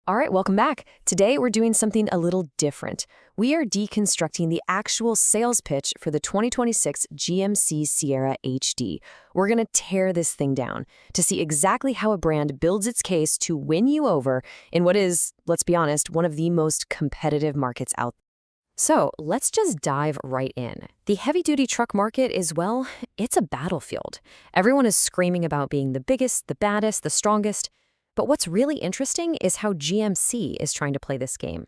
All right, welcome back. Today we're doing something a little different. We are deconstructing the actual sales pitch for the 2026 GMC Sierra HD. We're going to tear this thing down to see exactly how a brand builds its case to win you over in what is, let's be honest, one of the most competitive markets out there. So let's just dive right in. The heavy-duty truck market is, well, it's a battlefield. Everyone is screaming about being the biggest, the baddest, the strongest. But what's really interesting is how GMC is trying to play this game.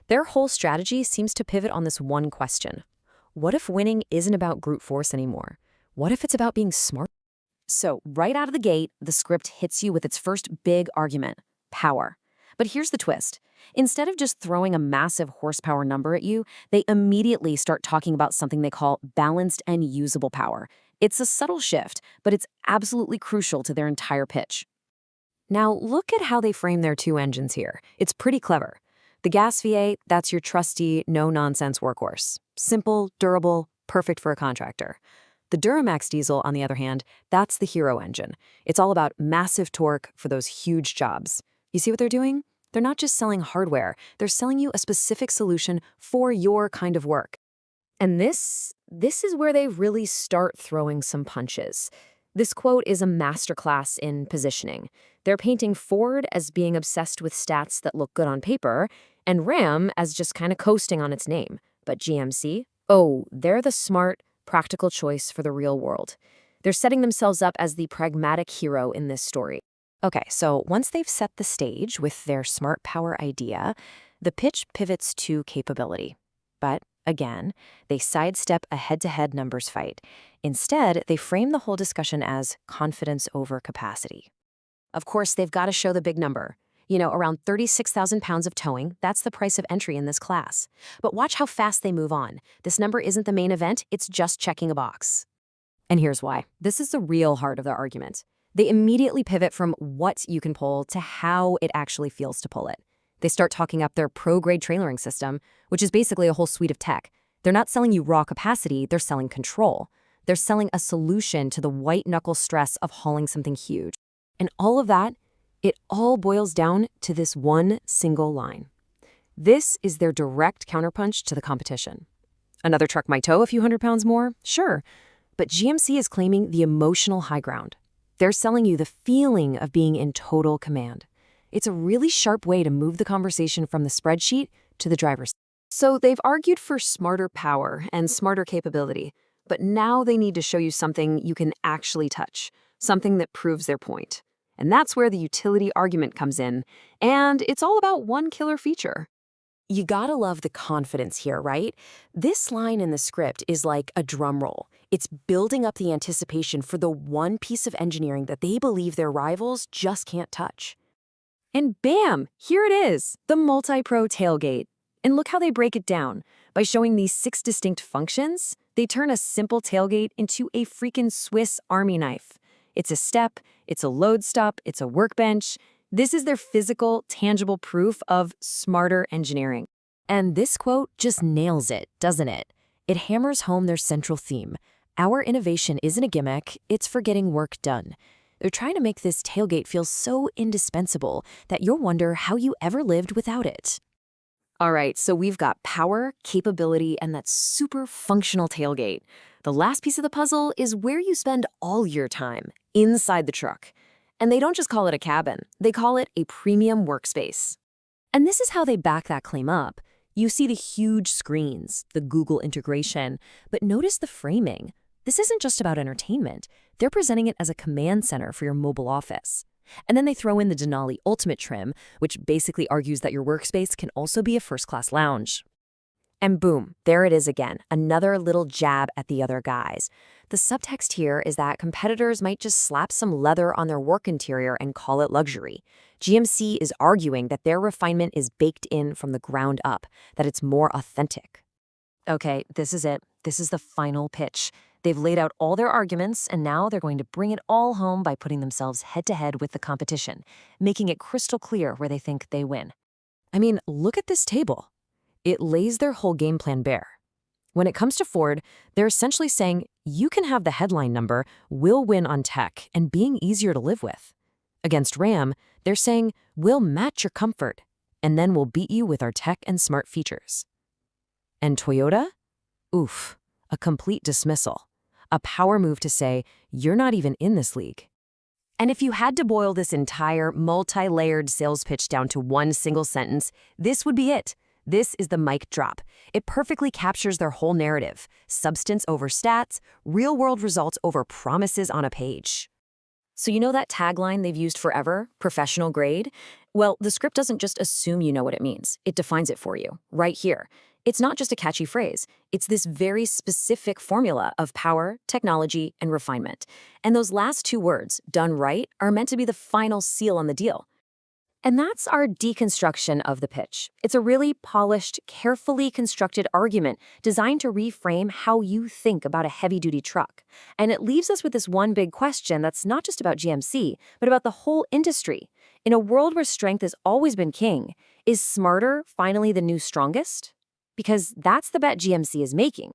Their whole strategy seems to pivot on this one question. What if winning isn't about brute force anymore? What if it's about being smart? So right out of the gate, the script hits you with its first big argument, power. But here's the twist. Instead of just throwing a massive horsepower number at you, they immediately start talking about something they call balanced and usable power. It's a subtle shift, but it's absolutely crucial to their entire pitch. Now, look at how they frame their two engines here. It's pretty clever. The gas V8, that's your trusty, no-nonsense workhorse. Simple, durable, perfect for a contractor. The Duramax diesel, on the other hand, that's the hero engine. It's all about massive torque for those huge jobs. You see what they're doing? They're not just selling hardware. They're selling you a specific solution for your kind of work. And this is where they really start throwing some punches. This quote is a masterclass in positioning. They're painting Ford as being obsessed with stats that look good on paper, and Ram as just kind of coasting on its name. But GMC? Oh, they're the smart, practical choice for the real world. They're setting themselves up as the pragmatic hero in this story. Okay, so once they've set the stage with their smart power idea, the pitch pivots to capability. But again, they sidestep a head-to-head numbers fight. Instead, they frame the whole discussion as confidence over capacity. Of course, they've got to show the big number. You know, around 36,000 pounds of towing, that's the price of entry in this class. But watch how fast they move on. This number isn't the main event, it's just checking a box. And here's why. This is the real heart of the argument. They immediately pivot from what you can pull to how it actually feels to pull it. They start talking up their pro-grade trailering system, which is basically a whole suite of tech. They're not selling you raw capacity, they're selling control. They're selling a solution to the white-knuckle stress of hauling something huge. And all of that, it all boils down to this one single line. This is their direct counterpunch to the competition. Another truck might tow a few hundred pounds more, sure, but GMC is claiming the emotional high ground. They're selling you the feeling of being in total command. It's a really sharp way to move the conversation from the spreadsheet to the driver's seat. So they've argued for smarter power and smarter capability, but now they need to show you something you can actually touch, something that proves their point. And that's where the utility argument comes in, and it's all about one killer feature. You gotta love the confidence here, right? This line in the script is like a drum roll. It's building up the anticipation for the one piece of engineering that they believe their rivals just can't touch. And bam, here it is, the multi-pro tailgate. And look how they break it down. By showing these 6 distinct functions, they turn a simple tailgate into a freaking Swiss Army knife. It's a step, it's a load stop, it's a workbench. This is their physical, tangible proof of smarter engineering. And this quote just nails it, doesn't it? It hammers home their central theme. Our innovation isn't a gimmick, it's for getting work done. They're trying to make this tailgate feel so indispensable that you'll wonder how you ever lived without it. All right, so we've got power, capability, and that super functional tailgate. The last piece of the puzzle is where you spend all your time, inside the truck. And they don't just call it a cabin, they call it a premium workspace. And this is how they back that claim up. You see the huge screens, the Google integration, but notice the framing. This isn't just about entertainment. They're presenting it as a command center for your mobile office. And then they throw in the Denali Ultimate trim, which basically argues that your workspace can also be a first-class lounge. And boom, there it is again, another little jab at the other guys. The subtext here is that competitors might just slap some leather on their work interior and call it luxury. GMC is arguing that their refinement is baked in from the ground up, that it's more authentic. Okay, this is it. This is the final pitch. They've laid out all their arguments, and now they're going to bring it all home by putting themselves head-to-head with the competition, making it crystal clear where they think they win. I mean, look at this table. It lays their whole game plan bare. When it comes to Ford, they're essentially saying, you can have the headline number, we'll win on tech, and being easier to live with. Against Ram, they're saying, we'll match your comfort. and then we'll beat you with our tech and smart features. And Toyota? Oof, a complete dismissal. A power move to say, you're not even in this league. And if you had to boil this entire multi-layered sales pitch down to one single sentence, this would be it. This is the mic drop. It perfectly captures their whole narrative. Substance over stats, real-world results over promises on a page. So you know that tagline they've used forever, professional grade? Well, the script doesn't just assume you know what it means. It defines it for you, right here. It's not just a catchy phrase. It's this very specific formula of power, technology, and refinement. And those last two words, done right, are meant to be the final seal on the deal. And that's our deconstruction of the pitch. It's a really polished, carefully constructed argument designed to reframe how you think about a heavy-duty truck. And it leaves us with this one big question that's not just about GMC, but about the whole industry. In a world where strength has always been king, is smarter finally the new strongest? Because that's the bet GMC is making.